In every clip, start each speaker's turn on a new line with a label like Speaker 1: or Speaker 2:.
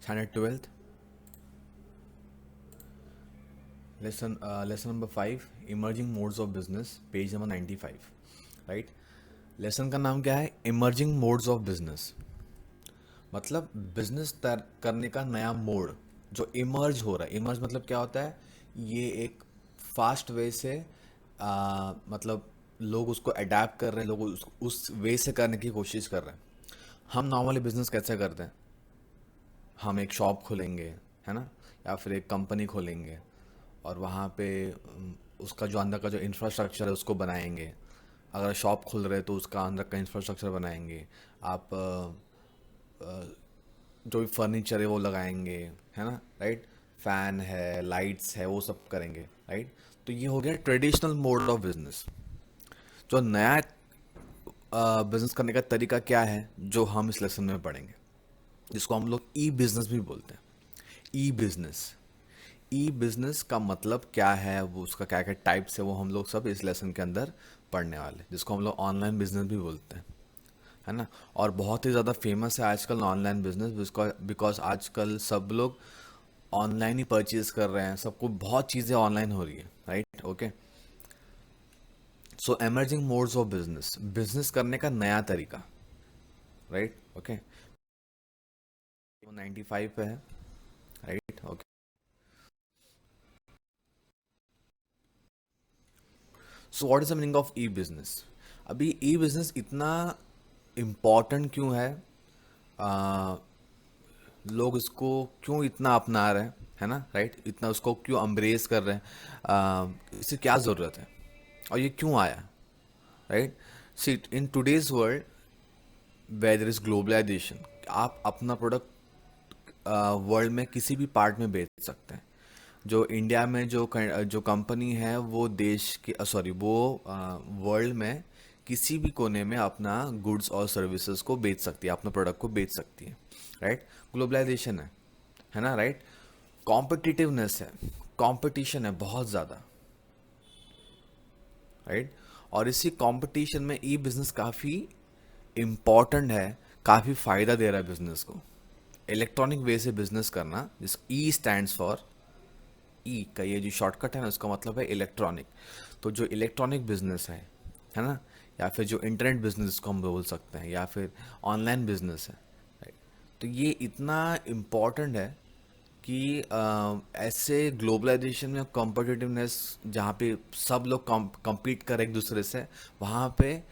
Speaker 1: Standard 12th, lesson number 5, emerging modes of business, page number 95, right. Lesson का नाम क्या है? Emerging modes of business. मतलब business करने का नया मोड जो इमर्ज हो रहा है। इमर्ज मतलब क्या होता है? ये एक फास्ट वे से मतलब लोग उसको अडेप्ट कर रहे हैं, लोग उस वे से करने की कोशिश कर रहे हैं। हम नॉर्मली बिजनेस कैसे करते हैं? हम एक शॉप खोलेंगे, है ना, या फिर एक कंपनी खोलेंगे और वहाँ पे उसका जो अंदर का जो इंफ्रास्ट्रक्चर है उसको बनाएंगे। अगर शॉप खुल रहे हैं तो उसका अंदर का इंफ्रास्ट्रक्चर बनाएंगे। आप जो भी फर्नीचर है वो लगाएंगे, है ना, राइट। फैन है, लाइट्स है, वो सब करेंगे, राइट। तो ये हो गया ट्रेडिशनल मोड ऑफ बिजनेस। जो नया बिजनेस करने का तरीका क्या है जो हम इस लेसन में पढ़ेंगे, जिसको हम लोग ई बिजनेस भी बोलते हैं। E business. ई बिजनेस का मतलब क्या है, वो उसका क्या क्या टाइप्स है, वो हम लोग सब इस लेसन के अंदर पढ़ने वाले हैं, जिसको हम लोग ऑनलाइन बिजनेस भी बोलते हैं, है ना। और बहुत ही ज़्यादा फेमस है आजकल ऑनलाइन बिजनेस, बिकॉज आजकल सब लोग ऑनलाइन ही परचेज कर रहे हैं, सबको बहुत चीज़ें ऑनलाइन हो रही है, right. Okay, so emerging modes of business, business करने का नया तरीका, राइट। ओके, 95 पे है, right. Okay, so what is the meaning of E business? अभी ई बिजनेस इतना इम्पॉर्टेंट क्यों है? आ, लोग इसको क्यों इतना अपना रहे हैं, है ना, राइट। इतना उसको क्यों अम्ब्रेस कर रहे हैं? इससे क्या ज़रूरत है और ये क्यों आया, right. See, in today's world where there is globalization, आप अपना प्रोडक्ट वर्ल्ड में किसी भी पार्ट में बेच सकते हैं। जो इंडिया में जो कंपनी है वो देश के सॉरी वो वर्ल्ड में किसी भी कोने में अपना गुड्स और सर्विसेज को बेच सकती है, अपने प्रोडक्ट को बेच सकती है, राइट। ग्लोबलाइजेशन है ना, राइट। कॉम्पिटिटिवनेस है, कंपटीशन है बहुत ज़्यादा, राइट। और इसी कंपटीशन में ई बिजनेस काफ़ी इम्पॉर्टेंट है, काफ़ी फ़ायदा दे रहा है बिजनेस को। इलेक्ट्रॉनिक वे से बिजनेस करना, जिस ई स्टैंड्स फॉर, ई का ये जो शॉर्टकट है ना, उसका मतलब है इलेक्ट्रॉनिक। तो जो इलेक्ट्रॉनिक बिजनेस है ना, या फिर जो इंटरनेट बिजनेस को हम बोल सकते हैं, या फिर ऑनलाइन बिजनेस है, राइट। तो ये इतना इम्पॉर्टेंट है कि ऐसे ग्लोबलाइजेशन में कॉम्पिटिटिवनेस, जहाँ पे सब लोग compete कर एक दूसरे से, वहाँ पे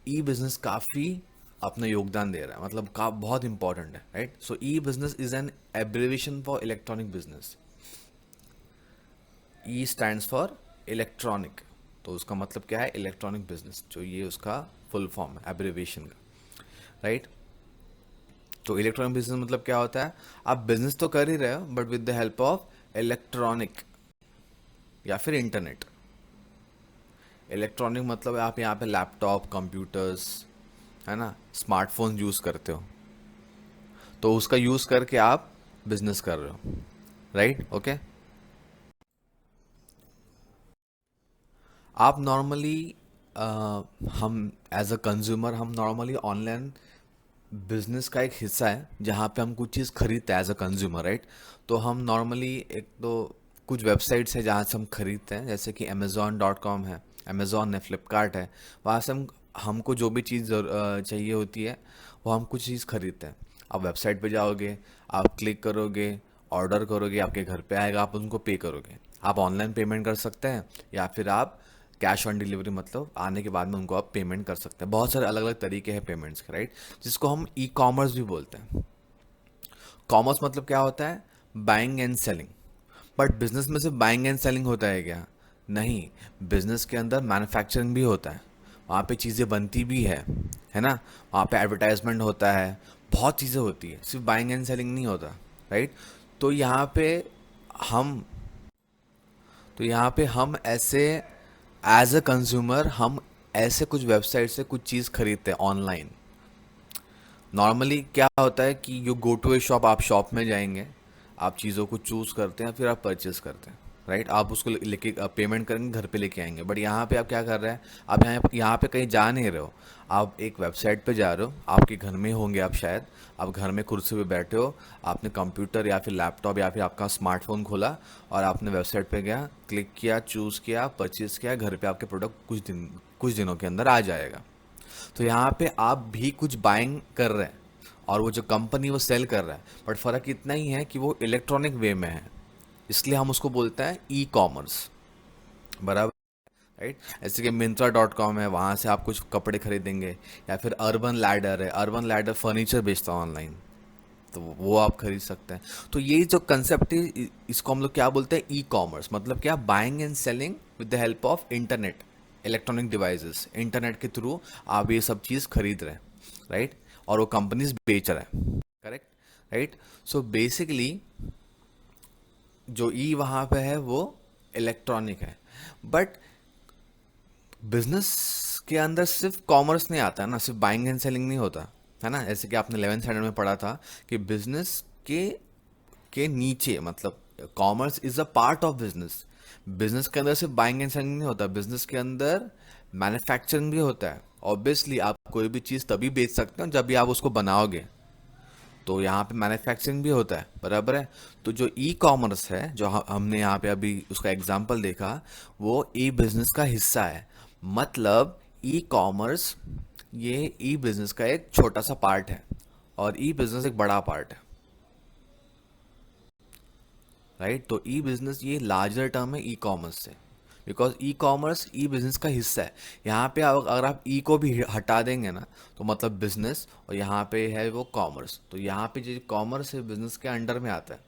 Speaker 1: ई बिजनेस काफ़ी अपना योगदान दे रहा है, मतलब का बहुत इंपॉर्टेंट है, right. So E business is an abbreviation for electronic business. E stands for electronic, तो उसका मतलब क्या है? इलेक्ट्रॉनिक बिजनेस, जो ये उसका फुल फॉर्म है एब्रिविएशन का, राइट। तो इलेक्ट्रॉनिक बिजनेस मतलब क्या होता है? आप बिजनेस तो कर ही रहे हो but with the help of electronic या फिर इंटरनेट। इलेक्ट्रॉनिक मतलब आप यहाँ पे लैपटॉप, कंप्यूटर्स, है ना, स्मार्टफोन यूज़ करते हो, तो उसका यूज़ करके आप बिजनेस कर रहे हो, राइट। ओके, आप नॉर्मली हम एज अ कंज्यूमर, हम नॉर्मली ऑनलाइन बिजनेस का एक हिस्सा है जहाँ पे हम कुछ चीज़ खरीदते हैं एज अ कंज्यूमर, राइट। तो हम नॉर्मली एक तो कुछ वेबसाइट्स है जहाँ से हम खरीदते हैं, जैसे कि Amazon.com है, अमेज़ॉन है, फ्लिपकार्ट है। वहाँ से हम हमको जो भी चीज़ चाहिए होती है वो हम कुछ चीज़ खरीदते हैं। आप वेबसाइट पे जाओगे, आप क्लिक करोगे, ऑर्डर करोगे, आपके घर पे आएगा, आप उनको पे करोगे। आप ऑनलाइन पेमेंट कर सकते हैं या फिर आप कैश ऑन डिलीवरी, मतलब आने के बाद में उनको आप पेमेंट कर सकते हैं। बहुत सारे अलग अलग तरीके हैं पेमेंट्स के, राइट, जिसको हम ई कॉमर्स भी बोलते हैं। कॉमर्स मतलब क्या होता है? Buying and selling. But business में सिर्फ बाइंग एंड सेलिंग होता है क्या? नहीं, बिजनेस के अंदर मैन्युफैक्चरिंग भी होता है, वहाँ पे चीज़ें बनती भी है ना, वहाँ पे एडवर्टाइजमेंट होता है, बहुत चीज़ें होती है, सिर्फ बाइंग एंड सेलिंग नहीं होता, राइट। तो यहाँ पे हम तो यहाँ पे हम ऐसे एज अ कंज्यूमर हम ऐसे कुछ वेबसाइट से कुछ चीज़ खरीदते हैं ऑनलाइन। नॉर्मली क्या होता है कि you go to a shop, आप शॉप में जाएंगे, आप चीज़ों को चूज़ करते हैं, फिर आप परचेस करते हैं, राइट, आप उसको लेके पेमेंट करेंगे, घर पे लेके आएंगे। बट यहाँ पे आप क्या कर रहे हैं, आप यहाँ पे कहीं जा नहीं रहे हो, आप एक वेबसाइट पे जा रहे हो, आपके घर में होंगे आप शायद, आप घर में कुर्सी पे बैठे हो, आपने कंप्यूटर या फिर लैपटॉप या फिर आपका स्मार्टफोन खोला और आपने वेबसाइट पे गया, क्लिक किया, चूज़ किया, परचेज किया, घर पे आपके प्रोडक्ट कुछ दिनों के अंदर आ जाएगा। तो यहाँ पे आप भी कुछ बाइंग कर रहे हैं और वो जो कंपनी वो सेल कर रहा है, बट फ़र्क इतना ही है कि वो इलेक्ट्रॉनिक वे में है, इसलिए हम उसको बोलते हैं ई कॉमर्स। बराबर, राइट। जैसे कि Myntra.com है, वहाँ से आप कुछ कपड़े खरीदेंगे, या फिर अर्बन लैडर है, अर्बन लैडर फर्नीचर बेचता है ऑनलाइन, तो वो आप खरीद सकते हैं। तो ये जो कंसेप्ट है इसको हम लोग क्या बोलते हैं, ई कॉमर्स। मतलब क्या, buying and selling with the help of internet, electronic devices, internet के थ्रू आप ये सब चीज़ खरीद रहे हैं, राइट, और वो कंपनीज बेच रहे हैं, करेक्ट, राइट। सो बेसिकली जो ई वहाँ पे है वो इलेक्ट्रॉनिक है। बट बिजनेस के अंदर सिर्फ कॉमर्स नहीं आता है ना, सिर्फ बाइंग एंड सेलिंग नहीं होता है ना। जैसे कि आपने 11th स्टैंडर्ड में पढ़ा था कि बिजनेस के नीचे, मतलब commerce is a part of business. Business के अंदर सिर्फ बाइंग एंड सेलिंग नहीं होता, बिजनेस के अंदर मैन्युफैक्चरिंग भी होता है। ऑब्वियसली आप कोई भी चीज़ तभी बेच सकते हो जब भी आप उसको बनाओगे, तो यहाँ पे मैन्युफैक्चरिंग भी होता है, बराबर है। तो जो ई कॉमर्स है, जो हमने यहाँ पे अभी उसका एग्जांपल देखा, वो ई बिजनेस का हिस्सा है। मतलब ई कॉमर्स ये ई बिजनेस का एक छोटा सा पार्ट है और ई बिजनेस एक बड़ा पार्ट है, राइट। तो ई बिजनेस ये लार्जर टर्म है ई कॉमर्स से, because e commerce E business का हिस्सा है। यहाँ पे अगर आप ई को भी हटा देंगे ना, तो मतलब बिजनेस, और यहाँ पे है वो कॉमर्स, तो यहाँ पे जो कॉमर्स है बिजनेस के अंडर में आता है।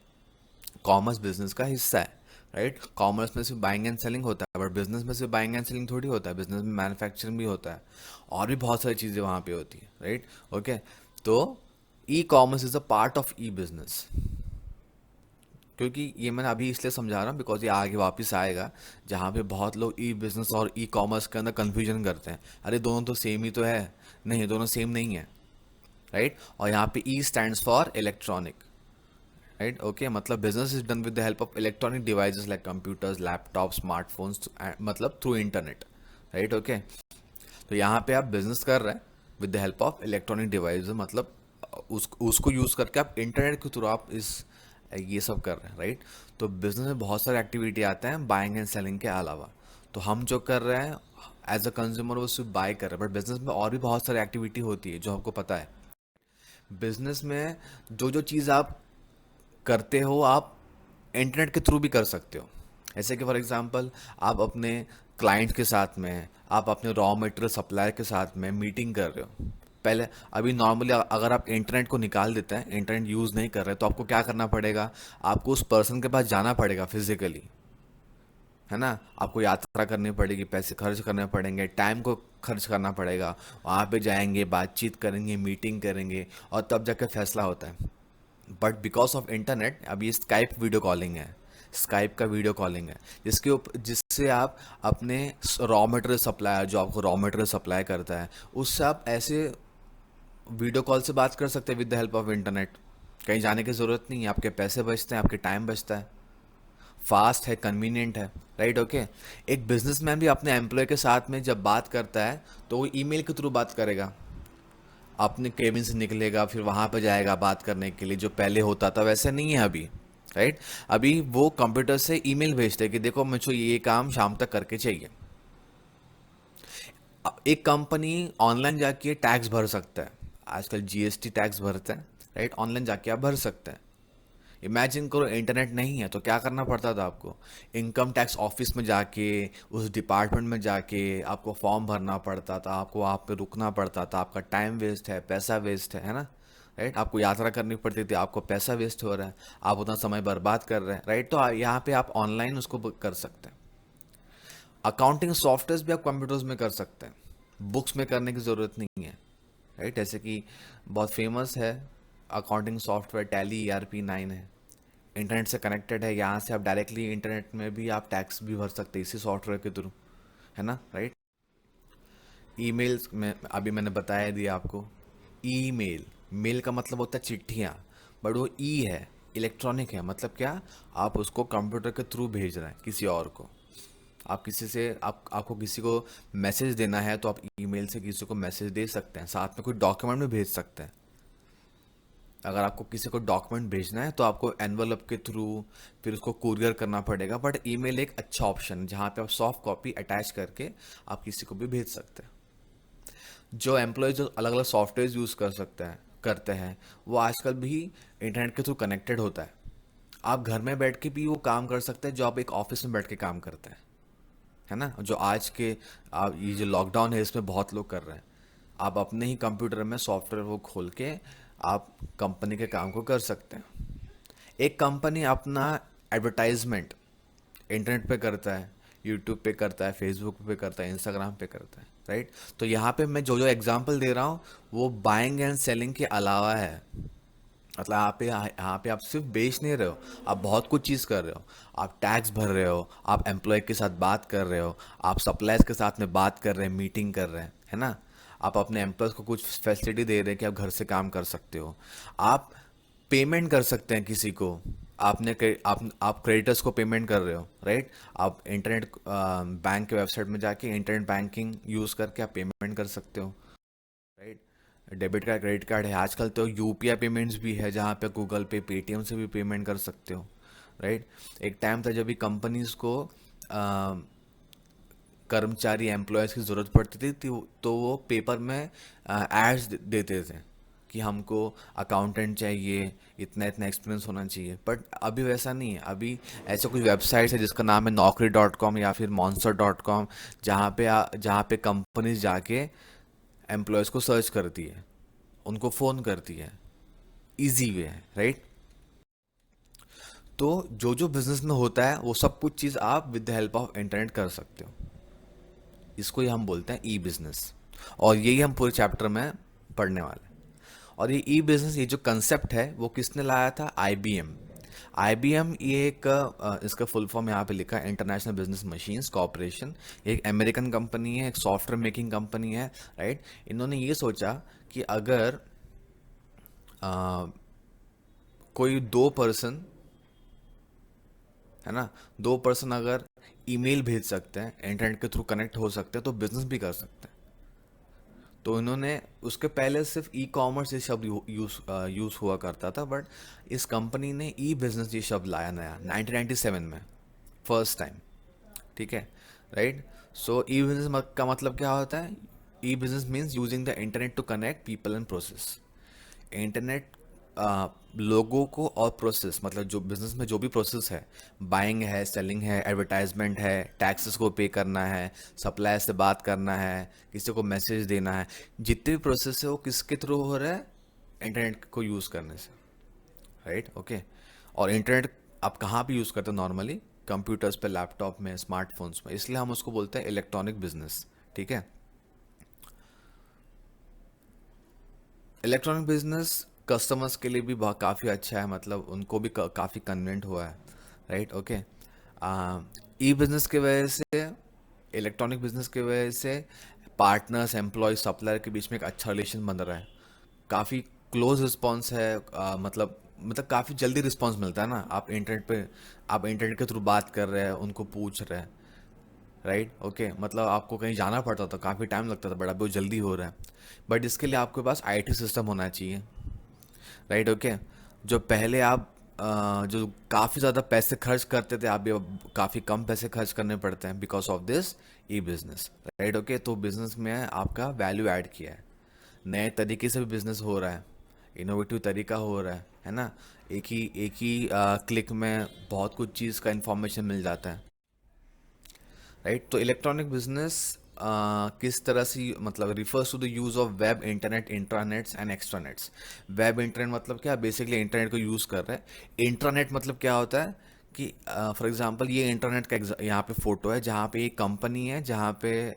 Speaker 1: कॉमर्स बिजनेस का हिस्सा है, राइट। कॉमर्स में सिर्फ बाइंग एंड सेलिंग होता है, बट बिजनेस में सिर्फ बाइंग एंड सेलिंग थोड़ी होता है, बिजनेस में मैन्युफैक्चरिंग भी होता है और भी बहुत सारी चीज़ें वहाँ पे होती है, राइट, ओके। तो e commerce is a part of E business. क्योंकि ये मैंने अभी इसलिए समझा रहा हूँ बिकॉज ये आगे वापस आएगा, जहाँ पे बहुत लोग ई बिजनेस और ई कॉमर्स के अंदर कन्फ्यूजन करते हैं, अरे दोनों तो सेम ही तो है। नहीं, दोनों सेम नहीं है, राइट। और यहाँ पे E stands for electronic, right, okay. मतलब business is done with the help of electronic devices like computers, laptop, smartphones, मतलब थ्रू इंटरनेट, राइट, ओके। तो यहाँ पे आप बिजनेस कर रहे हैं with the help of electronic device, मतलब उसको यूज़ करके आप इंटरनेट के थ्रू आप ये सब कर रहे हैं, राइट। तो बिजनेस में बहुत सारे एक्टिविटी आते हैं बाइंग एंड सेलिंग के अलावा। तो हम जो कर रहे हैं एज अ कंज्यूमर वो सिर्फ बाय कर रहे हैं, बट बिजनेस में और भी बहुत सारी एक्टिविटी होती है जो आपको पता है। बिजनेस में जो जो चीज़ आप करते हो आप इंटरनेट के थ्रू भी कर सकते हो। ऐसे कि फॉर एग्जांपल आप अपने क्लाइंट के साथ में, आप अपने रॉ मटेरियल सप्लायर के साथ में मीटिंग कर रहे हो। पहले अभी नॉर्मली अगर आप इंटरनेट को निकाल देते हैं, इंटरनेट यूज़ नहीं कर रहे, तो आपको क्या करना पड़ेगा, आपको उस पर्सन के पास जाना पड़ेगा फिजिकली, है ना। आपको यात्रा करनी पड़ेगी, पैसे खर्च करने पड़ेंगे, टाइम को खर्च करना पड़ेगा, वहाँ पे जाएंगे, बातचीत करेंगे, मीटिंग करेंगे, और तब जाकर फैसला होता है। बट बिकॉज ऑफ इंटरनेट अब ये स्काइप वीडियो कॉलिंग है, स्काइप का वीडियो कॉलिंग है, जिससे आप अपने रॉ मटेरियल सप्लायर, जो आपको रॉ मटेरियल सप्लाई करता है, उससे आप ऐसे वीडियो कॉल से बात कर सकते हैं with the help of internet. कहीं जाने की ज़रूरत नहीं है, आपके पैसे बचते हैं, आपके टाइम बचता है, फास्ट है, कन्वीनियंट है, राइट, ओके। एक बिजनेसमैन भी अपने एम्प्लॉय के साथ में जब बात करता है तो वो ईमेल के थ्रू बात करेगा, अपने केबिन से निकलेगा, फिर वहाँ पे जाएगा बात करने के लिए, जो पहले होता था वैसे नहीं है अभी, राइट। अभी वो कंप्यूटर से ईमेल भेजते हैं कि देखो मुझे ये काम शाम तक करके चाहिए। एक कंपनी ऑनलाइन जाके टैक्स भर सकता है, आजकल जीएसटी टैक्स भरते हैं, राइट, ऑनलाइन जाके आप भर सकते हैं। इमेजिन करो इंटरनेट नहीं है तो क्या करना पड़ता था आपको, इनकम टैक्स ऑफिस में जाके, उस डिपार्टमेंट में जाके आपको फॉर्म भरना पड़ता था, आपको वहाँ पे रुकना पड़ता था, आपका टाइम वेस्ट है, पैसा वेस्ट है ना, राइट। आपको यात्रा करनी पड़ती थी, आपको पैसा वेस्ट हो रहा है, आप उतना समय बर्बाद कर रहे हैं, राइट। तो यहाँ पे आप ऑनलाइन उसको कर सकते हैं। अकाउंटिंग सॉफ्टवेयर भी आप कंप्यूटर्स में कर सकते हैं, बुक्स में करने की ज़रूरत नहीं है, राइट। जैसे कि बहुत फेमस है अकाउंटिंग सॉफ्टवेयर टैली ERP 9 है, इंटरनेट से कनेक्टेड है, यहाँ से आप डायरेक्टली इंटरनेट में भी आप टैक्स भी भर सकते हैं इसी सॉफ्टवेयर के थ्रू, है ना, राइट। ईमेल्स में अभी मैंने बताया दिया आपको, ईमेल, मेल का मतलब होता है चिट्ठियाँ, बट वो ई है, इलेक्ट्रॉनिक है मतलब क्या, आप उसको कंप्यूटर के थ्रू भेज रहे हैं किसी और को। आप किसी से आपको किसी को मैसेज देना है तो आप ईमेल से किसी को मैसेज दे सकते हैं, साथ में कोई डॉक्यूमेंट भी भेज सकते हैं। अगर आपको किसी को डॉक्यूमेंट भेजना है तो आपको एनवलप के थ्रू फिर उसको कुरियर करना पड़ेगा, बट ईमेल एक अच्छा ऑप्शन है जहाँ पे आप सॉफ्ट कॉपी अटैच करके आप किसी को भी भेज सकते हैं। जो एम्प्लॉय जो अलग अलग सॉफ्टवेयर यूज़ कर सकते हैं करते हैं, वो आजकल भी इंटरनेट के थ्रू कनेक्टेड होता है। आप घर में बैठ के भी वो काम कर सकते हैं जो आप एक ऑफिस में बैठ के काम करते हैं, है ना। जो आज के ये जो लॉकडाउन है इसमें बहुत लोग कर रहे हैं। आप अपने ही कंप्यूटर में सॉफ्टवेयर वो खोल के आप कंपनी के काम को कर सकते हैं। एक कंपनी अपना एडवर्टाइजमेंट इंटरनेट पे करता है, यूट्यूब पे करता है, फेसबुक पे करता है, इंस्टाग्राम पे करता है, राइट। तो यहाँ पे मैं जो जो एग्जांपल दे रहा हूँ वो बाइंग एंड सेलिंग के अलावा है। मतलब यहाँ पे आप सिर्फ बेच नहीं रहे हो, आप बहुत कुछ चीज़ कर रहे हो। आप टैक्स भर रहे हो, आप एम्प्लॉय के साथ बात कर रहे हो, आप सप्लायर्स के साथ में बात कर रहे हैं, मीटिंग कर रहे हैं, है ना। आप अपने एम्प्लॉयज़ को कुछ फैसिलिटी दे रहे हैं कि आप घर से काम कर सकते हो। आप पेमेंट कर सकते हैं किसी को। आप क्रेडिटर्स को पेमेंट कर रहे हो, राइट। आप इंटरनेट बैंक के वेबसाइट में जाके इंटरनेट बैंकिंग यूज़ करके आप पेमेंट कर सकते हो, right. Debit card, credit card है, आजकल तो यूपीआई पेमेंट्स भी है जहाँ पे गूगल पे, पेटीएम से भी पेमेंट कर सकते हो, राइट। एक टाइम था जब भी कंपनीज को अ, कर्मचारी एम्प्लॉयज़ की ज़रूरत पड़ती थी तो वो पेपर में एड्स देते थे कि हमको अकाउंटेंट चाहिए, इतना इतना एक्सपीरियंस होना चाहिए। बट अभी वैसा नहीं है। अभी ऐसा कुछ वेबसाइट है जिसका नाम है naukri.com या फिर monster.com, जहाँ पे कंपनीज जाके एम्प्लॉयज़ को सर्च करती है, उनको फ़ोन करती है। इजी वे है, राइट। तो जो जो बिजनेस में होता है वो सब कुछ चीज़ आप with the help of internet कर सकते हो। इसको ही हम बोलते हैं ई बिजनेस, और यही हम पूरे चैप्टर में पढ़ने वाले हैं। और ये ई बिजनेस, ये जो कंसेप्ट है वो किसने लाया था? आईबीएम। आईबीएम ये एक इसका फुल फॉर्म यहाँ पे लिखा है, इंटरनेशनल बिजनेस मशीन्स कॉरपोरेशन। ये एक अमेरिकन कंपनी है, एक सॉफ्टवेयर मेकिंग कंपनी है, राइट। इन्होंने ये सोचा कि अगर अ, कोई दो पर्सन, है ना, दो पर्सन अगर ईमेल भेज सकते हैं, इंटरनेट के थ्रू कनेक्ट हो सकते हैं, तो बिजनेस भी कर सकते हैं। तो इन्होंने, उसके पहले सिर्फ ई कॉमर्स ये शब्द यूज़ हुआ करता था, बट इस कंपनी ने ई बिजनेस ये शब्द लाया नया 1997 में, फर्स्ट टाइम, ठीक है, राइट। सो ई बिजनेस का मतलब क्या होता है? E business means using the internet to connect people and process. Internet लोगों को और प्रोसेस, मतलब जो बिजनेस में जो भी प्रोसेस है, बाइंग है, सेलिंग है, एडवर्टाइजमेंट है, टैक्सेस को पे करना है, सप्लायर से बात करना है, किसी को मैसेज देना है, जितने भी प्रोसेस है वो किसके थ्रू हो रहा है? इंटरनेट को यूज़ करने से, राइट, ओके। और इंटरनेट आप कहाँ पे यूज़ करते हैं नॉर्मली? कंप्यूटर्स पे, लैपटॉप में, स्मार्टफोन्स में, इसलिए हम उसको बोलते हैं इलेक्ट्रॉनिक बिजनेस, ठीक है। इलेक्ट्रॉनिक बिजनेस कस्टमर्स के लिए भी बहुत काफ़ी अच्छा है, मतलब उनको भी काफ़ी कन्वीनियंट हुआ है, राइट, ओके। ई बिजनेस की वजह से, इलेक्ट्रॉनिक बिजनेस की वजह से पार्टनर्स, एम्प्लॉय, सप्लायर के बीच में एक अच्छा रिलेशन बन रहा है। काफ़ी क्लोज रिस्पॉन्स है, मतलब काफ़ी जल्दी रिस्पॉन्स मिलता है ना। आप इंटरनेट के थ्रू बात कर रहे हैं, उनको पूछ रहे हैं, राइट, ओके। मतलब आपको कहीं जाना पड़ता था, काफ़ी टाइम लगता था, बट अभी वो जल्दी हो रहा है। बट इसके लिए आपके पास आईटी सिस्टम होना चाहिए, राइट, ओके। जो पहले आप जो काफ़ी ज़्यादा पैसे खर्च करते थे, आप भी अब काफ़ी कम पैसे खर्च करने पड़ते हैं because of this E business, right, okay. तो बिजनेस में आपका वैल्यू ऐड किया है, नए तरीके से भी बिजनेस हो रहा है, इनोवेटिव तरीका हो रहा है ना। एक ही क्लिक में बहुत कुछ चीज़ का इंफॉर्मेशन मिल जाता है, राइट। तो इलेक्ट्रॉनिक बिजनेस किस तरह से, मतलब refers to the use of web, internet, intranets and extranets. Web internet मतलब क्या? बेसिकली इंटरनेट को यूज़ कर रहे हैं। इंट्रानेट मतलब क्या होता है कि फॉर एग्जांपल ये इंटरनेट का यहाँ पे फोटो है जहाँ पे एक कंपनी है, जहाँ पे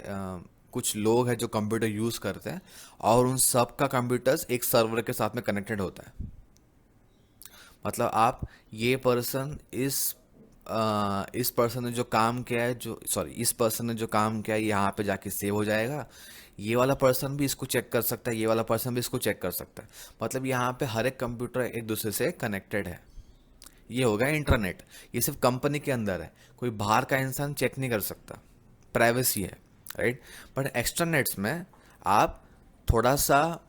Speaker 1: कुछ लोग हैं जो कंप्यूटर यूज़ करते हैं, और उन सब का कंप्यूटर्स एक सर्वर के साथ में कनेक्टेड होता है। मतलब आप, ये पर्सन इस पर्सन ने जो काम किया है, जो सॉरी इस पर्सन ने जो काम किया है यहाँ पे जाके सेव हो जाएगा। ये वाला पर्सन भी इसको चेक कर सकता है, ये वाला पर्सन भी इसको चेक कर सकता है। मतलब यहाँ पे हर एक कंप्यूटर एक दूसरे से कनेक्टेड है, ये हो गया इंटरनेट। ये सिर्फ कंपनी के अंदर है, कोई बाहर का इंसान चेक नहीं कर सकता, प्राइवेसी है, राइट। बट एक्सट्रानेट्स में आप थोड़ा सा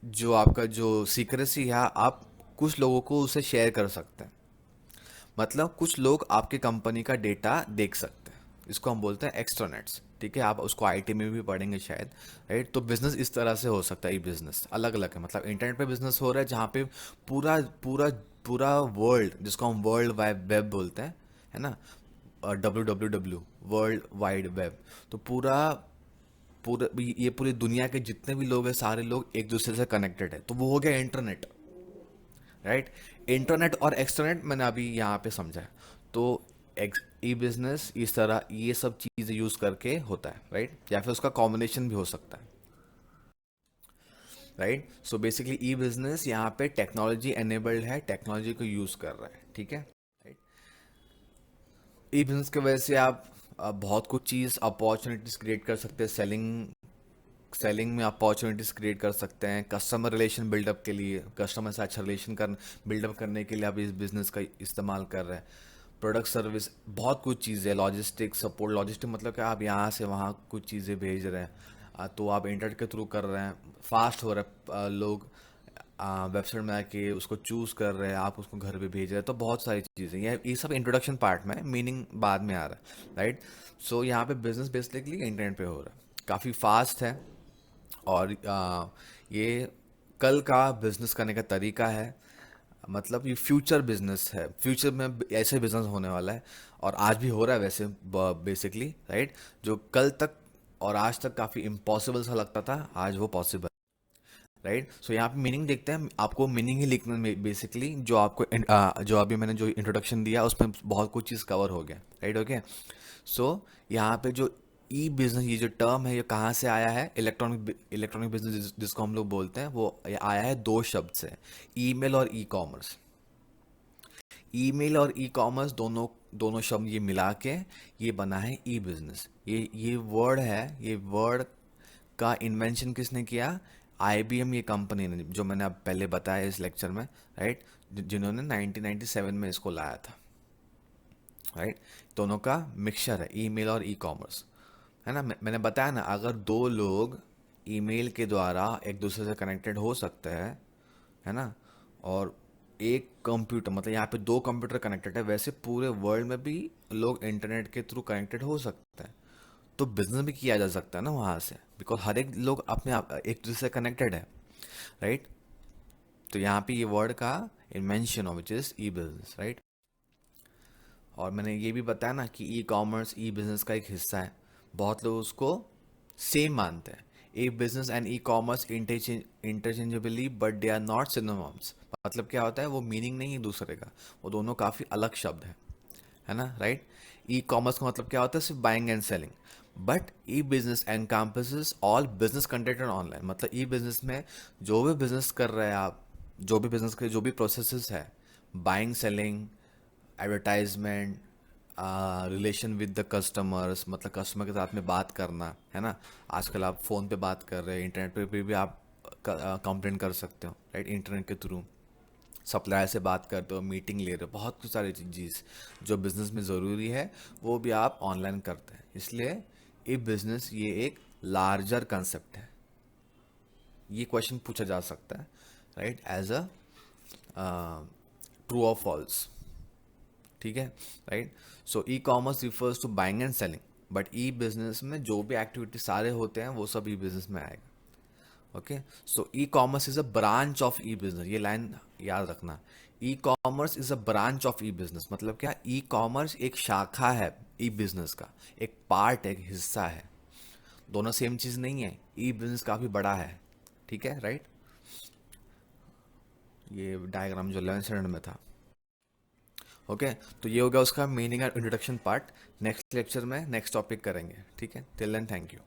Speaker 1: जो आपका जो सीक्रेसी है आप कुछ लोगों को उसे शेयर कर सकते हैं। मतलब कुछ लोग आपके कंपनी का डेटा देख सकते हैं, इसको हम बोलते हैं एक्सट्रानेट्स। ठीक है, आप उसको आईटी में भी पढ़ेंगे शायद, राइट। तो बिजनेस इस तरह से हो सकता है, ई बिजनेस अलग अलग है। मतलब इंटरनेट पे बिजनेस हो रहा है जहाँ पे पूरा पूरा पूरा वर्ल्ड, जिसको हम वर्ल्ड वाइड वेब बोलते हैं, है ना, WWW, वर्ल्ड वाइड वेब। तो पूरा पूरा ये पूरी दुनिया के जितने भी लोग हैं सारे लोग एक दूसरे से कनेक्टेड है, तो वो हो गया इंटरनेट, राइट। इंटरनेट और एक्सटरनेट मैंने अभी यहाँ पे समझा है। तो ई बिजनेस इस तरह ये सब चीज़ें यूज़ करके होता है, राइट, या फिर उसका कॉम्बिनेशन भी हो सकता है, राइट। सो बेसिकली ई बिजनेस यहाँ पे टेक्नोलॉजी एनेबल्ड है, टेक्नोलॉजी को यूज़ कर रहा है, ठीक है, राइट। ई बिजनेस की वजह से आप बहुत कुछ चीज़ अपॉर्चुनिटीज क्रिएट कर सकते हैं। सेलिंग में अपॉर्चुनिटीज क्रिएट कर सकते हैं, कस्टमर रिलेशन बिल्डअप के लिए, कस्टमर से अच्छा रिलेशन कर बिल्डअप करने के लिए आप इस बिजनेस का इस्तेमाल कर रहे हैं। प्रोडक्ट सर्विस बहुत कुछ चीज़ें, लॉजिस्टिक सपोर्ट, लॉजिस्टिक मतलब कि आप यहाँ से वहाँ कुछ चीज़ें भेज रहे हैं, तो आप इंटरनेट के थ्रू कर रहे हैं, फास्ट हो रहा है, लोग वेबसाइट में आके उसको चूज़ कर रहे हैं, आप उसको घर पे भेज रहे हैं। तो बहुत सारी चीज़ें, ये सब इंट्रोडक्शन पार्ट में, मीनिंग बाद में आ रहा है, राइट। सो यहाँ पे बिजनेस बेसिकली इंटरनेट पे हो रहा है, काफ़ी फास्ट है। और ये कल का बिजनेस करने का तरीका है। मतलब ये फ्यूचर बिजनेस है, फ्यूचर में ऐसे बिजनेस होने वाला है, और आज भी हो रहा है वैसे, बेसिकली, राइट। जो कल तक और आज तक काफ़ी इम्पॉसिबल सा लगता था, आज वो पॉसिबल, राइट। सो यहाँ पे मीनिंग देखते हैं, आपको मीनिंग ही लिखना में बेसिकली, जो आपको जो अभी मैंने जो इंट्रोडक्शन दिया उसमें बहुत कुछ चीज़ कवर हो गया, राइट, ओके। सो यहाँ पे जो ई बिजनेस, ये जो टर्म है ये कहाँ से आया है, इलेक्ट्रॉनिक बिजनेस जिसको हम लोग बोलते हैं, वो ये आया है दो शब्द से, ईमेल और ई कॉमर्स। ईमेल और ई कॉमर्स दोनों दोनों शब्द ये मिला के ये बना है ई बिजनेस। ये वर्ड है, ये वर्ड का इन्वेंशन किसने किया, IBM, ये कंपनी ने, जो मैंने अब पहले बताया इस लेक्चर में, राइट, जिन्होंने 1997 में इसको लाया था, राइट। दोनों का मिक्सचर है, ईमेल और ई कॉमर्स, है ना। मैंने बताया ना, अगर दो लोग ईमेल के द्वारा एक दूसरे से कनेक्टेड हो सकते हैं, है ना, और एक कंप्यूटर, मतलब यहाँ पे दो कंप्यूटर कनेक्टेड है, वैसे पूरे वर्ल्ड में भी लोग इंटरनेट के थ्रू कनेक्टेड हो सकते हैं। तो बिजनेस भी किया जा सकता है ना वहाँ से, बिकॉज हर एक लोग अपने आप एक दूसरे से कनेक्टेड है, राइट। तो यहाँ पे ये वर्ड का invention of which is E business, right. और मैंने ये भी बताया ना कि ई कॉमर्स ई बिजनेस का एक हिस्सा है, बहुत लोग उसको सेम मानते हैं। E business and E commerce interchangeably but they are not synonyms. मतलब क्या होता है, वो मीनिंग नहीं है दूसरे का, वो दोनों काफ़ी अलग शब्द है ना, राइट। ई कॉमर्स का मतलब क्या होता है, सिर्फ buying and selling. But E business encompasses all business conducted online. मतलब ई बिजनेस में जो भी बिजनेस कर रहे हैं आप, जो भी बिजनेस के जो भी प्रोसेसेस है, buying selling, advertisement, relation with the customers, मतलब कस्टमर के साथ में बात करना, है ना। आजकल आप फ़ोन पे बात कर रहे हैं, इंटरनेट पे भी आप कंप्लेंट कर सकते हो, राइट, इंटरनेट के थ्रू। सप्लायर से बात करते हो, मीटिंग ले रहे हो, बहुत कुछ सारी चीज़ जो बिज़नेस में ज़रूरी है वो भी आप ऑनलाइन करते हैं। इसलिए ये बिज़नेस ये एक लार्जर कंसेप्ट है। ये क्वेश्चन पूछा जा सकता है, राइट, एज अ ट्रू और फॉल्स, ठीक है, right. So e-commerce refers to buying and selling, but E business में जो भी एक्टिविटी सारे होते हैं वो सब ई बिजनेस में आएगा, okay. So e commerce is a branch of E business, ये लाइन याद रखना। E commerce is a branch of E business, मतलब क्या, ई कॉमर्स एक शाखा है ई बिजनेस का, एक पार्ट है, एक हिस्सा है। दोनों सेम चीज नहीं है, ई बिजनेस काफी बड़ा है, ठीक है, राइट। ये डायग्राम जो 11th स्टैंडर्ड में था, ओके। तो ये हो गया उसका meaning and introduction part. Next lecture में नेक्स्ट टॉपिक करेंगे, ठीक है। Till then thank you.